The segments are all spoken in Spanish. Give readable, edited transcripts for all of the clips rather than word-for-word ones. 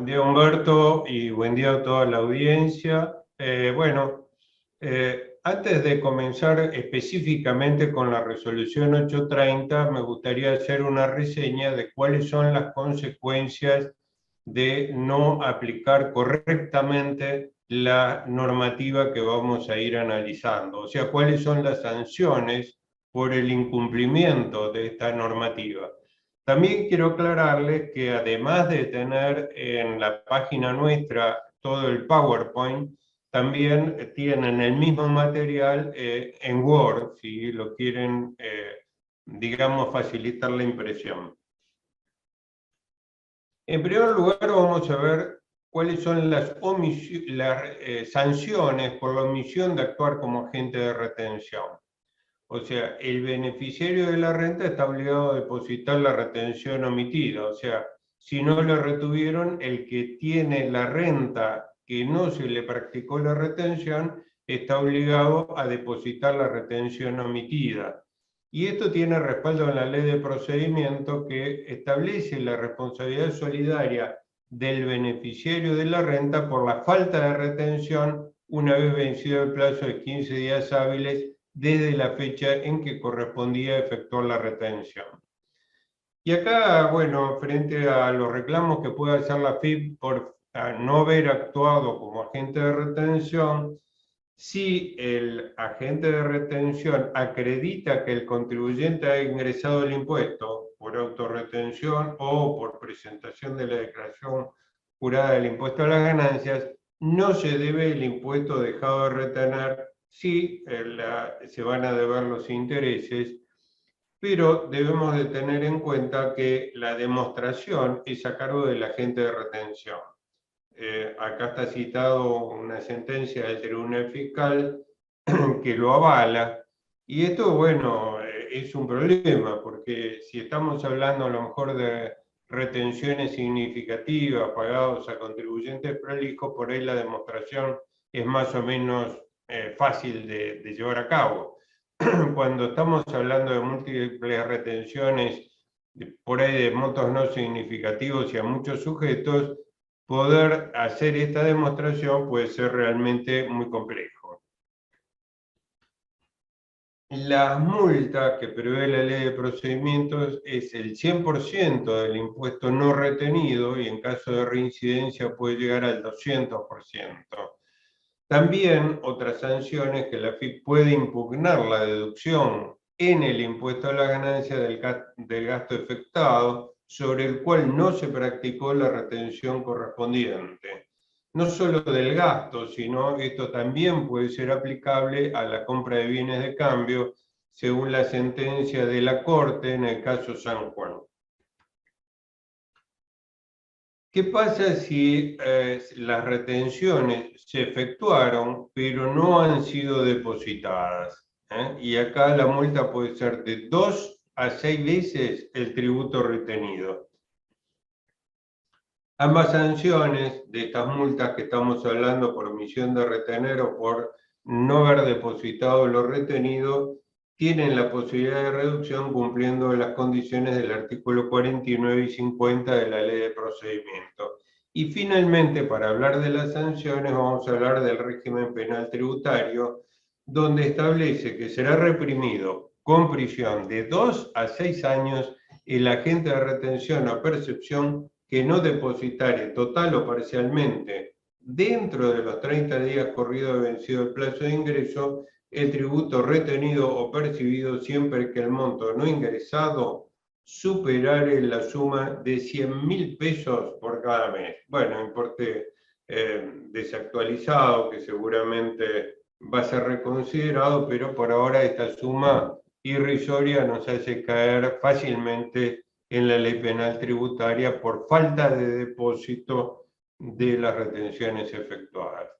Buen día, Humberto, y buen día a toda la audiencia. Antes de comenzar específicamente con la resolución 830, me gustaría hacer una reseña de cuáles son las consecuencias de no aplicar correctamente la normativa que vamos a ir analizando. O sea, cuáles son las sanciones por el incumplimiento de esta normativa. También quiero aclararles que además de tener en la página nuestra todo el PowerPoint, también tienen el mismo material en Word, si lo quieren, digamos, facilitar la impresión. En primer lugar, vamos a ver cuáles son las sanciones por la omisión de actuar como agente de retención. O sea, el beneficiario de la renta está obligado a depositar la retención omitida. O sea, si no le retuvieron, el que tiene la renta que no se le practicó la retención, está obligado a depositar la retención omitida. Y esto tiene respaldo en la ley de procedimiento que establece la responsabilidad solidaria del beneficiario de la renta por la falta de retención una vez vencido el plazo de 15 días hábiles desde la fecha en que correspondía efectuar la retención. Y acá, bueno, frente a los reclamos que puede hacer la FIP por no haber actuado como agente de retención, si el agente de retención acredita que el contribuyente ha ingresado el impuesto por autorretención o por presentación de la declaración jurada del impuesto a las ganancias, no se debe el impuesto dejado de retener si se van a deber los intereses, pero debemos de tener en cuenta que la demostración es a cargo del agente de retención. Acá está citado una sentencia del Tribunal Fiscal que lo avala, y esto, bueno, es un problema, porque si estamos hablando a lo mejor de retenciones significativas pagados a contribuyentes prolijos, por ahí la demostración es más o menos fácil de llevar a cabo. Cuando estamos hablando de múltiples retenciones, por ahí de montos no significativos y a muchos sujetos, poder hacer esta demostración puede ser realmente muy complejo. La multa que prevé la ley de procedimientos es el 100% del impuesto no retenido y en caso de reincidencia puede llegar al 200%. También otras sanciones que la FIP puede impugnar la deducción en el impuesto a la ganancia del gasto efectuado sobre el cual no se practicó la retención correspondiente. No solo del gasto, sino esto también puede ser aplicable a la compra de bienes de cambio, según la sentencia de la Corte en el caso San Juan. ¿Qué pasa si las retenciones se efectuaron, pero no han sido depositadas? Y acá la multa puede ser de 2 a 6 veces el tributo retenido. Ambas sanciones de estas multas que estamos hablando por omisión de retener o por no haber depositado lo retenido, tienen la posibilidad de reducción cumpliendo las condiciones del artículo 49 y 50 de la Ley de Procedimiento. Y finalmente, para hablar de las sanciones, vamos a hablar del régimen penal tributario, donde establece que será reprimido con prisión de 2 a 6 años el agente de retención o percepción que no depositare total o parcialmente dentro de los 30 días corridos de vencido el plazo de ingreso el tributo retenido o percibido siempre que el monto no ingresado superare la suma de 100.000 pesos por cada mes. Bueno, importe desactualizado que seguramente va a ser reconsiderado, pero por ahora esta suma irrisoria nos hace caer fácilmente en la ley penal tributaria por falta de depósito de las retenciones efectuadas.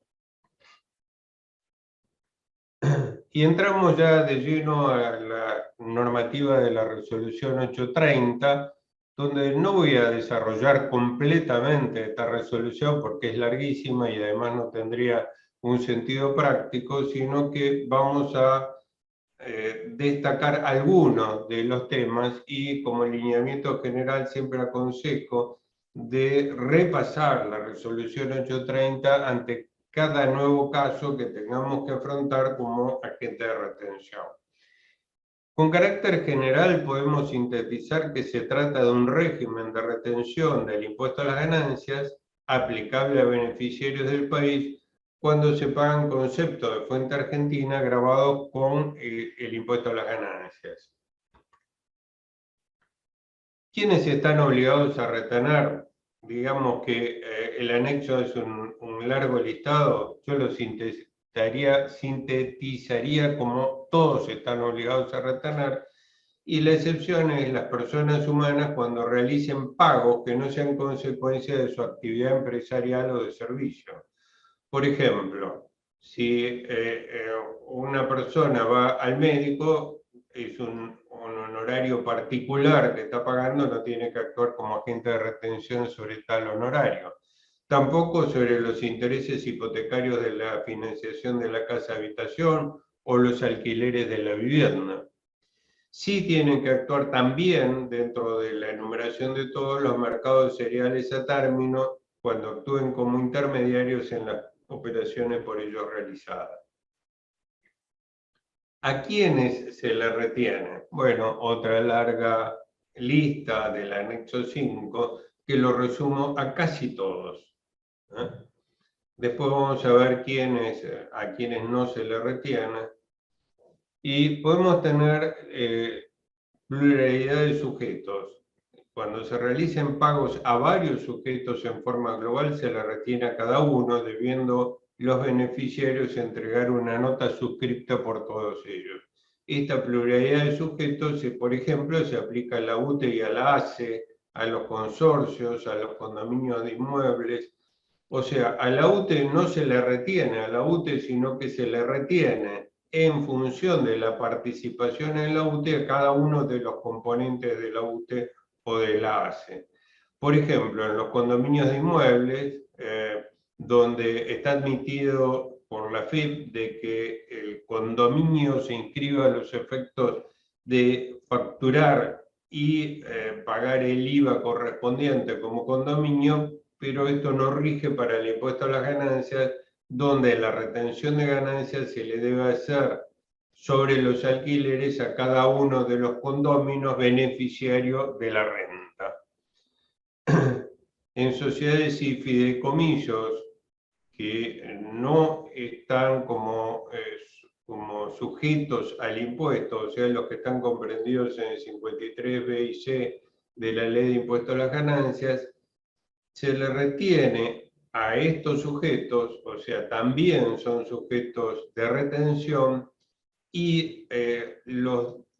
Y entramos ya de lleno a la normativa de la resolución 830, donde no voy a desarrollar completamente esta resolución porque es larguísima y además no tendría un sentido práctico, sino que vamos a destacar algunos de los temas y como lineamiento general siempre aconsejo de repasar la resolución 830 ante cada nuevo caso que tengamos que afrontar como agente de retención. Con carácter general podemos sintetizar que se trata de un régimen de retención del impuesto a las ganancias aplicable a beneficiarios del país cuando se pagan conceptos de fuente argentina grabados con el impuesto a las ganancias. ¿Quiénes están obligados a retener? Digamos que el anexo es un largo listado, yo lo sintetizaría como todos están obligados a retener, y la excepción es las personas humanas cuando realicen pagos que no sean consecuencia de su actividad empresarial o de servicio. Por ejemplo, si una persona va al médico, es un honorario particular que está pagando, no tiene que actuar como agente de retención sobre tal honorario. Tampoco sobre los intereses hipotecarios de la financiación de la casa habitación o los alquileres de la vivienda. Sí tienen que actuar también dentro de la enumeración de todos los mercados de cereales a término cuando actúen como intermediarios en las operaciones por ellos realizadas. ¿A quiénes se le retiene? Bueno, otra larga lista del anexo 5 que lo resumo a casi todos. Después vamos a ver a quienes no se le retiene. Y podemos tener pluralidad de sujetos. Cuando se realicen pagos a varios sujetos en forma global, se le retiene a cada uno, debiendo los beneficiarios entregar una nota suscripta por todos ellos. Esta pluralidad de sujetos, por ejemplo, se aplica a la UTE y a la ACE, a los consorcios, a los condominios de inmuebles. O sea, a la UTE no se le retiene a la UTE, sino que se le retiene en función de la participación en la UTE a cada uno de los componentes de la UTE o de la ACE. Por ejemplo, en los condominios de inmuebles, donde está admitido por la FIP de que el condominio se inscriba a los efectos de facturar y pagar el IVA correspondiente como condominio, pero esto no rige para el impuesto a las ganancias, donde la retención de ganancias se le debe hacer sobre los alquileres a cada uno de los condóminos beneficiarios de la renta. En sociedades y fideicomisos que no están como sujetos al impuesto, o sea, los que están comprendidos en el 53B y C de la Ley de Impuesto a las Ganancias, se le retiene a estos sujetos, o sea, también son sujetos de retención, y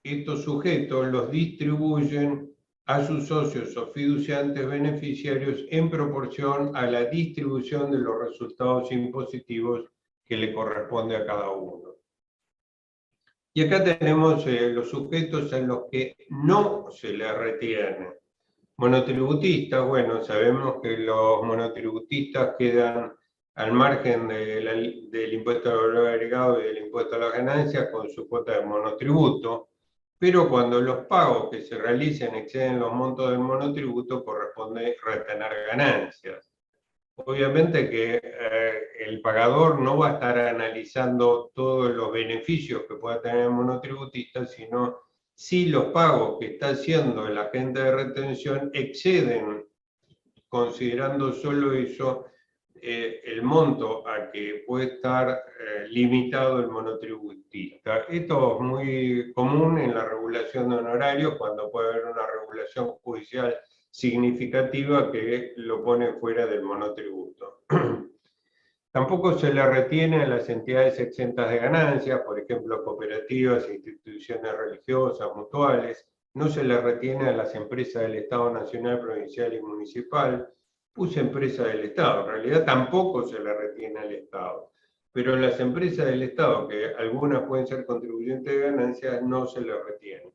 estos sujetos los distribuyen a sus socios o fiduciantes beneficiarios en proporción a la distribución de los resultados impositivos que le corresponde a cada uno. Y acá tenemos los sujetos en los que no se le retiene. Monotributistas, bueno, sabemos que los monotributistas quedan al margen del impuesto al valor agregado y del impuesto a las ganancias con su cuota de monotributo, pero cuando los pagos que se realicen exceden los montos del monotributo, corresponde retener ganancias. Obviamente que el pagador no va a estar analizando todos los beneficios que pueda tener el monotributista, sino si los pagos que está haciendo el agente de retención exceden, considerando solo eso, el monto a que puede estar limitado el monotributista. Esto es muy común en la regulación de honorarios, cuando puede haber una regulación judicial significativa que lo pone fuera del monotributo. Tampoco se le retiene a las entidades exentas de ganancias, por ejemplo, cooperativas, instituciones religiosas, mutuales. No se le retiene a las empresas del Estado nacional, provincial y municipal. Puse empresas del Estado, en realidad tampoco se le retiene al Estado. Pero las empresas del Estado, que algunas pueden ser contribuyentes de ganancias, no se le retiene.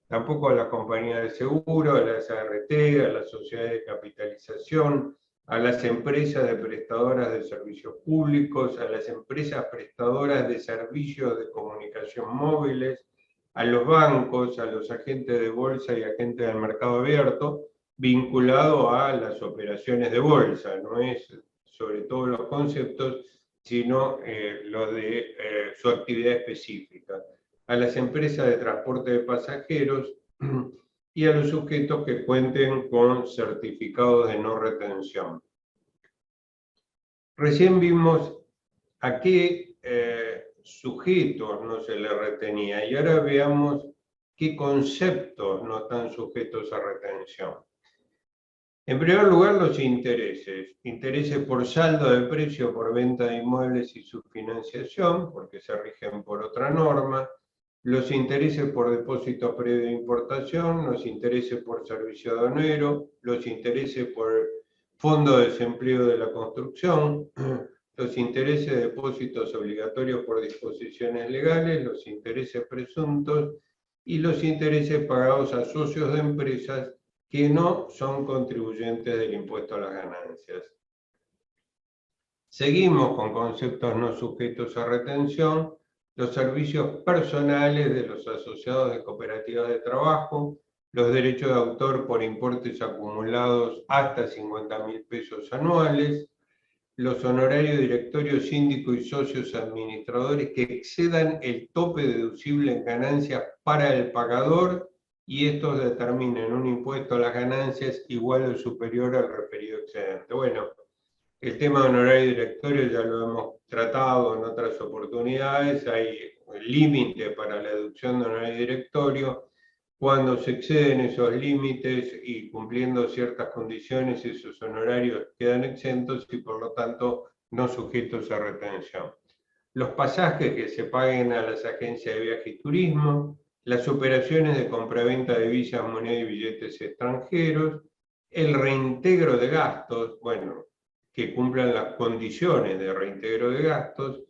Tampoco a las compañías de seguro, a las ART, a las sociedades de capitalización, a las empresas de prestadoras de servicios públicos, a las empresas prestadoras de servicios de comunicación móviles, a los bancos, a los agentes de bolsa y agentes del mercado abierto, vinculado a las operaciones de bolsa, no es sobre todo los conceptos, sino lo de su actividad específica. A las empresas de transporte de pasajeros y a los sujetos que cuenten con certificados de no retención. Recién vimos a qué sujetos no se le retenía y ahora veamos qué conceptos no están sujetos a retención. En primer lugar, los intereses. Intereses por saldo de precio por venta de inmuebles y su financiación, porque se rigen por otra norma. Los intereses por depósitos previo de importación, los intereses por servicio aduanero, los intereses por fondo de desempleo de la construcción, los intereses de depósitos obligatorios por disposiciones legales, los intereses presuntos y los intereses pagados a socios de empresas que no son contribuyentes del impuesto a las ganancias. Seguimos con conceptos no sujetos a retención, los servicios personales de los asociados de cooperativas de trabajo, los derechos de autor por importes acumulados hasta 50.000 pesos anuales, los honorarios directorio, síndico y socios administradores que excedan el tope deducible en ganancias para el pagador y estos determinen un impuesto a las ganancias igual o superior al referido excedente. Bueno, el tema de honorario directorio ya lo hemos tratado en otras oportunidades, hay un límite para la deducción de honorario directorio. Cuando se exceden esos límites y cumpliendo ciertas condiciones, esos honorarios quedan exentos y por lo tanto no sujetos a retención. Los pasajes que se paguen a las agencias de viaje y turismo, las operaciones de compraventa de divisas, moneda y billetes extranjeros, el reintegro de gastos, bueno, que cumplan las condiciones de reintegro de gastos,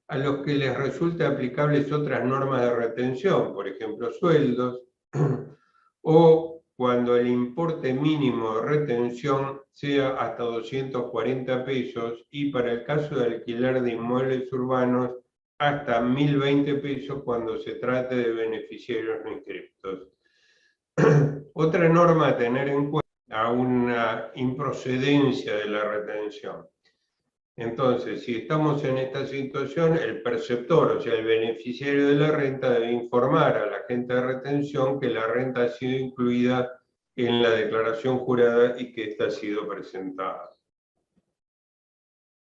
a los que les resulte aplicables otras normas de retención, por ejemplo, sueldos, o cuando el importe mínimo de retención sea hasta 240 pesos y para el caso de alquiler de inmuebles urbanos hasta 1.020 pesos cuando se trate de beneficiarios no inscriptos. Otra norma a tener en cuenta a una improcedencia de la retención. Entonces, si estamos en esta situación, el perceptor, o sea, el beneficiario de la renta, debe informar a la agente de retención que la renta ha sido incluida en la declaración jurada y que ésta ha sido presentada.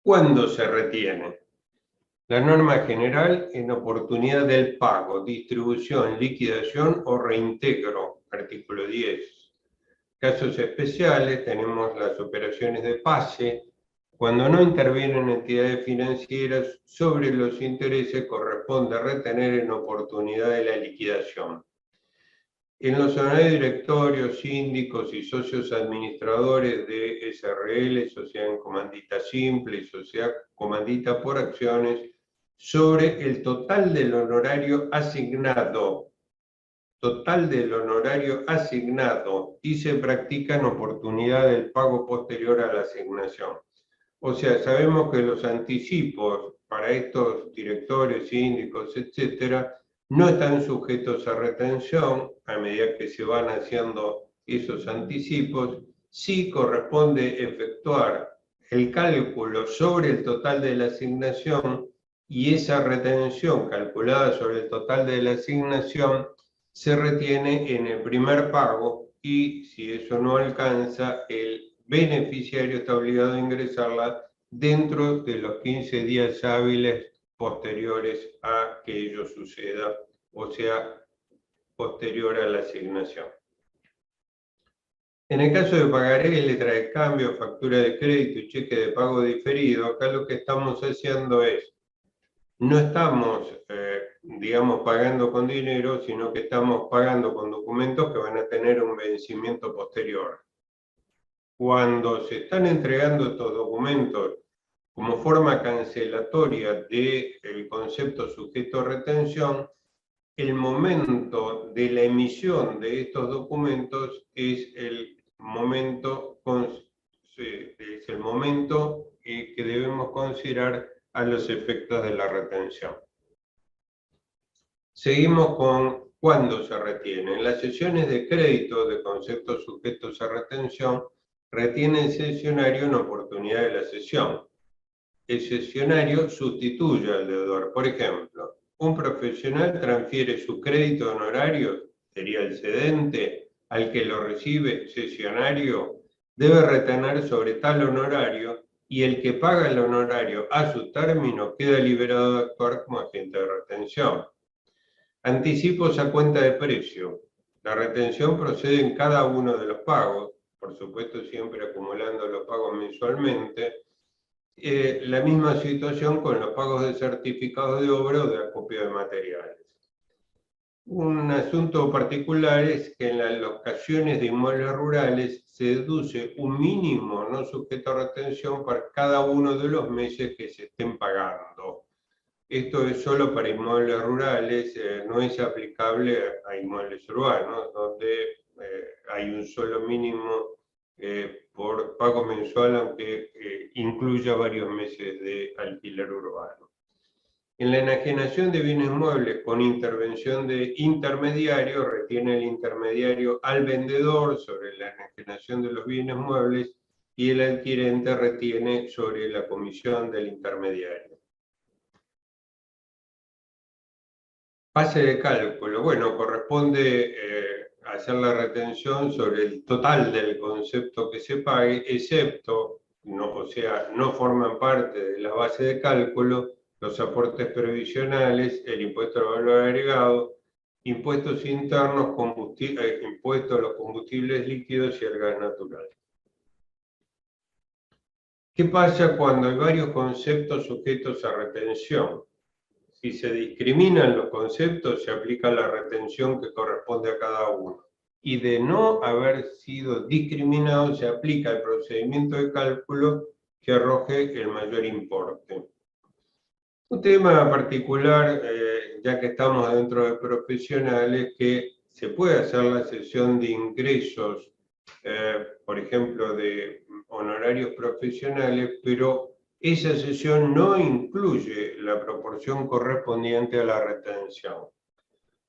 ¿Cuándo se retiene? La norma general en oportunidad del pago, distribución, liquidación o reintegro, artículo 10. Casos especiales, tenemos las operaciones de pase, cuando no intervienen entidades financieras, sobre los intereses corresponde retener en oportunidad de la liquidación. En los honorarios directorios, síndicos y socios administradores de SRL, sociedad en comandita simple y sociedad comandita por acciones, sobre el total del honorario asignado. Total del honorario asignado y se practica en oportunidad del pago posterior a la asignación. O sea, sabemos que los anticipos para estos directores, síndicos, etcétera, no están sujetos a retención a medida que se van haciendo esos anticipos. Sí corresponde efectuar el cálculo sobre el total de la asignación y esa retención calculada sobre el total de la asignación se retiene en el primer pago y si eso no alcanza, el beneficiario está obligado a ingresarla dentro de los 15 días hábiles posteriores a que ello suceda, o sea, posterior a la asignación. En el caso de pagaré, letra de cambio, factura de crédito y cheque de pago diferido, acá lo que estamos haciendo es, no estamos, digamos, pagando con dinero, sino que estamos pagando con documentos que van a tener un vencimiento posterior. Cuando se están entregando estos documentos como forma cancelatoria del concepto sujeto a retención, el momento de la emisión de estos documentos es el momento que debemos considerar a los efectos de la retención. Seguimos con ¿Cuándo se retiene? En las sesiones de crédito de conceptos sujetos a retención, retiene el cesionario en oportunidad de la cesión. El cesionario sustituye al deudor. Por ejemplo, un profesional transfiere su crédito de honorarios, sería el cedente, al que lo recibe, cesionario, debe retener sobre tal honorario y el que paga el honorario a su término queda liberado de actuar como agente de retención. Anticipos a cuenta de precio. La retención procede en cada uno de los pagos, por supuesto siempre acumulando los pagos mensualmente. La misma situación con los pagos de certificados de obra o de acopio de materiales. Un asunto particular es que en las locaciones de inmuebles rurales se deduce un mínimo no sujeto a retención para cada uno de los meses que se estén pagando. Esto es solo para inmuebles rurales, no es aplicable a inmuebles urbanos, donde hay un solo mínimo por pago mensual, aunque incluya varios meses de alquiler urbano. En la enajenación de bienes muebles con intervención de intermediario, retiene el intermediario al vendedor sobre la enajenación de los bienes muebles y el adquirente retiene sobre la comisión del intermediario. Base de cálculo. Bueno, corresponde hacer la retención sobre el total del concepto que se pague, excepto, no, o sea, no forman parte de la base de cálculo los aportes previsionales, el impuesto al valor agregado, impuestos internos, impuestos a los combustibles líquidos y el gas natural. ¿Qué pasa cuando hay varios conceptos sujetos a retención? Si se discriminan los conceptos, se aplica la retención que corresponde a cada uno. Y de no haber sido discriminado, se aplica el procedimiento de cálculo que arroje el mayor importe. Un tema particular, ya que estamos dentro de profesionales, que se puede hacer la cesión de ingresos, por ejemplo, de honorarios profesionales, pero esa cesión no incluye la proporción correspondiente a la retención.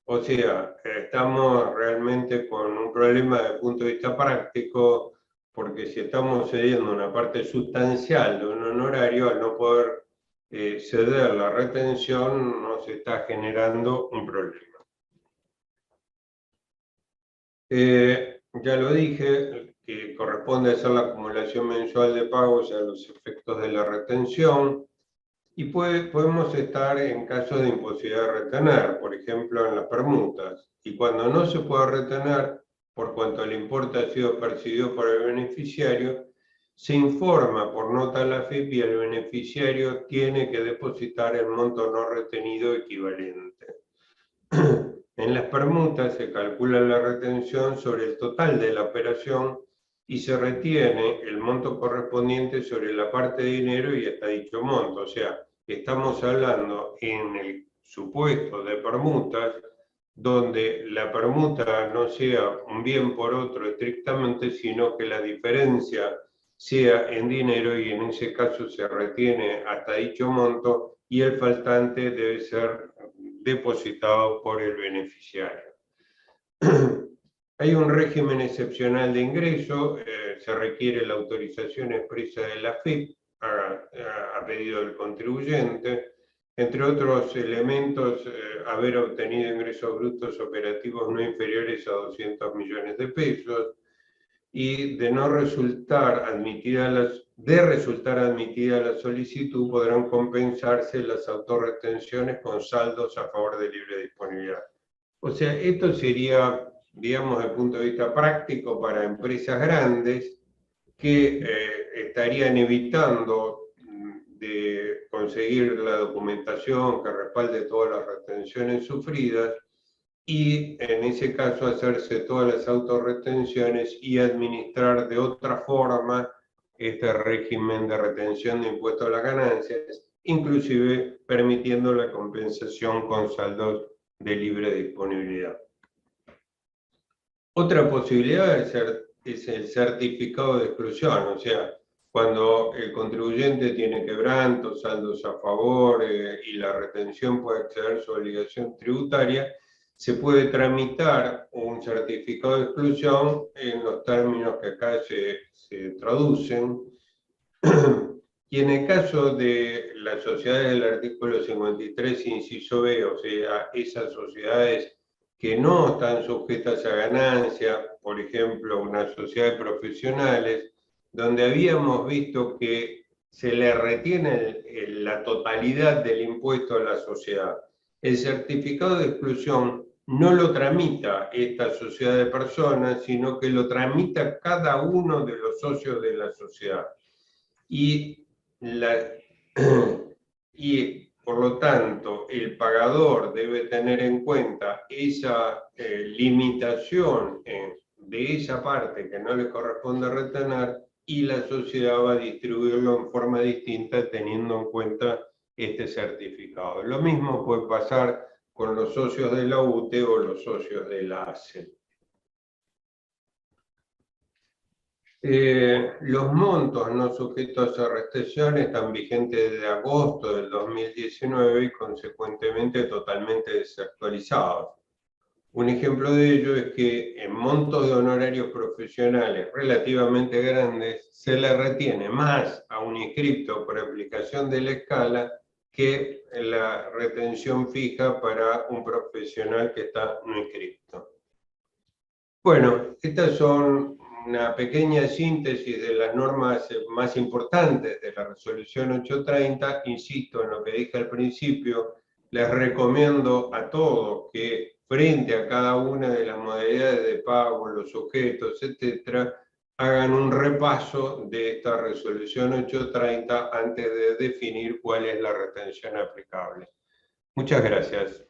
O sea, estamos realmente con un problema desde el punto de vista práctico, porque si estamos cediendo una parte sustancial de un honorario, al no poder ceder la retención, nos está generando un problema. Ya lo dije, que corresponde hacer la acumulación mensual de pagos a los efectos de la retención, y podemos estar en casos de imposibilidad de retener, por ejemplo en las permutas, y cuando no se puede retener, por cuanto el importe ha sido percibido por el beneficiario, se informa por nota a la AFIP y el beneficiario tiene que depositar el monto no retenido equivalente. En las permutas se calcula la retención sobre el total de la operación y se retiene el monto correspondiente sobre la parte de dinero y hasta dicho monto. O sea, estamos hablando en el supuesto de permutas, donde la permuta no sea un bien por otro estrictamente, sino que la diferencia sea en dinero y en ese caso se retiene hasta dicho monto y el faltante debe ser depositado por el beneficiario. Hay un régimen excepcional de ingreso, se requiere la autorización expresa de la AFIP a pedido del contribuyente, entre otros elementos, haber obtenido ingresos brutos operativos no inferiores a 200 millones de pesos, y de resultar admitida la solicitud, podrán compensarse las autorretenciones con saldos a favor de libre disponibilidad. O sea, esto sería, digamos, desde el punto de vista práctico para empresas grandes que estarían evitando de conseguir la documentación que respalde todas las retenciones sufridas, y en ese caso hacerse todas las autorretenciones y administrar de otra forma este régimen de retención de impuestos a las ganancias, inclusive permitiendo la compensación con saldos de libre disponibilidad. Otra posibilidad es el certificado de exclusión, o sea, cuando el contribuyente tiene quebrantos, saldos a favor y la retención puede exceder su obligación tributaria, se puede tramitar un certificado de exclusión en los términos que acá se traducen. Y en el caso de las sociedades del artículo 53, inciso B, o sea, esas sociedades que no están sujetas a ganancia, por ejemplo, una sociedad de profesionales, donde habíamos visto que se le retiene la totalidad del impuesto a la sociedad. El certificado de exclusión no lo tramita esta sociedad de personas, sino que lo tramita cada uno de los socios de la sociedad. Y, y por lo tanto, el pagador debe tener en cuenta esa limitación de esa parte que no le corresponde retener, y la sociedad va a distribuirlo en forma distinta teniendo en cuenta este certificado. Lo mismo puede pasar con los socios de la UTE o los socios de la ACE. Los montos no sujetos a restricciones están vigentes desde agosto del 2019 y consecuentemente totalmente desactualizados. Un ejemplo de ello es que en montos de honorarios profesionales relativamente grandes se le retiene más a un inscripto por aplicación de la escala que la retención fija para un profesional que está no inscripto. Bueno, estas son una pequeña síntesis de las normas más importantes de la resolución 830. Insisto en lo que dije al principio, les recomiendo a todos que frente a cada una de las modalidades de pago, los sujetos, etcétera, hagan un repaso de esta resolución 830 antes de definir cuál es la retención aplicable. Muchas gracias.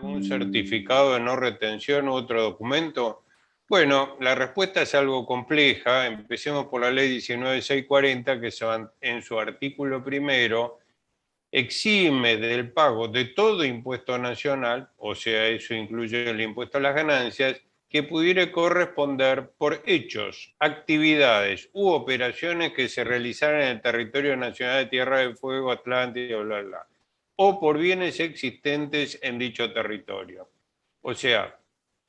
¿Un certificado de no retención u otro documento? Bueno, la respuesta es algo compleja. Empecemos por la ley 19.640, que en su artículo primero exime del pago de todo impuesto nacional, o sea, eso incluye el impuesto a las ganancias, que pudiera corresponder por hechos, actividades u operaciones que se realizaran en el territorio nacional de Tierra del Fuego, Atlántida, bla, bla, o por bienes existentes en dicho territorio. O sea,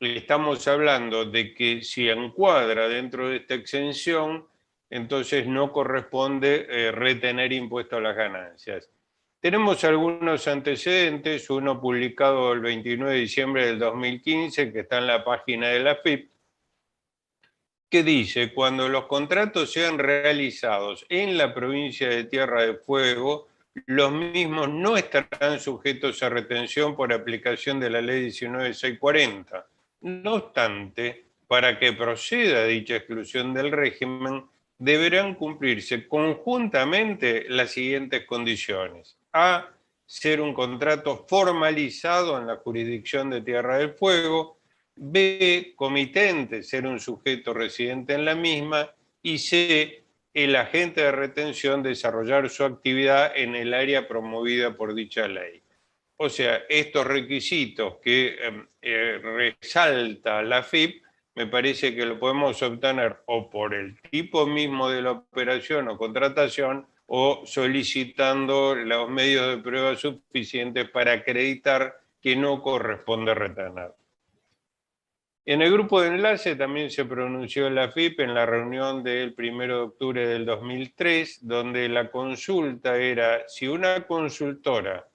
estamos hablando de que si encuadra dentro de esta exención, entonces no corresponde retener impuesto a las ganancias. Tenemos algunos antecedentes, uno publicado el 29 de diciembre del 2015, que está en la página de la AFIP, que dice, cuando los contratos sean realizados en la provincia de Tierra del Fuego, los mismos no estarán sujetos a retención por aplicación de la ley 19640. No obstante, para que proceda dicha exclusión del régimen, deberán cumplirse conjuntamente las siguientes condiciones. A, ser un contrato formalizado en la jurisdicción de Tierra del Fuego. B, comitente, ser un sujeto residente en la misma. Y C, el agente de retención desarrollar su actividad en el área promovida por dicha ley. O sea, estos requisitos que resalta la FIP, me parece que lo podemos obtener o por el tipo mismo de la operación o contratación o solicitando los medios de prueba suficientes para acreditar que no corresponde retener. En el grupo de enlace también se pronunció la FIP en la reunión del 1 de octubre del 2003, donde la consulta era si una consultora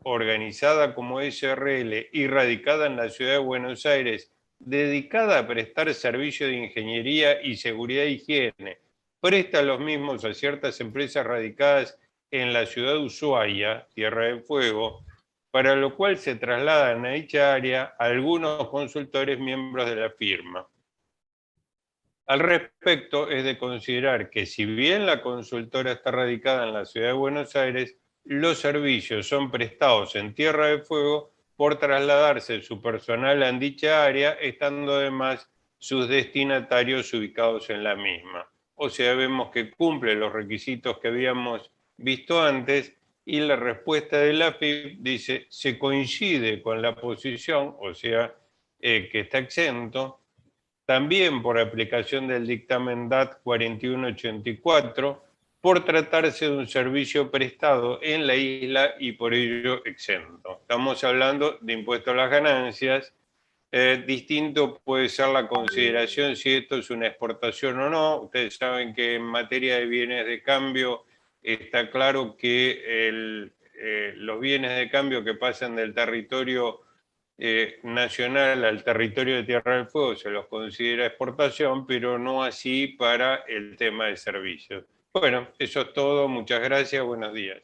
organizada como SRL y radicada en la ciudad de Buenos Aires, dedicada a prestar servicios de ingeniería y seguridad e higiene, presta los mismos a ciertas empresas radicadas en la ciudad de Ushuaia, Tierra del Fuego, para lo cual se trasladan a dicha área algunos consultores miembros de la firma. Al respecto, es de considerar que si bien la consultora está radicada en la ciudad de Buenos Aires, los servicios son prestados en Tierra del Fuego por trasladarse su personal en dicha área, estando además sus destinatarios ubicados en la misma. O sea, vemos que cumple los requisitos que habíamos visto antes y la respuesta de la FIP dice, se coincide con la posición, o sea, que está exento, también por aplicación del dictamen DAT 4184, por tratarse de un servicio prestado en la isla y por ello exento. Estamos hablando de impuesto a las ganancias. Distinto puede ser la consideración si esto es una exportación o no. Ustedes saben que en materia de bienes de cambio está claro que los bienes de cambio que pasan del territorio nacional al territorio de Tierra del Fuego se los considera exportación, pero no así para el tema de servicios. Bueno, eso es todo. Muchas gracias. Buenos días.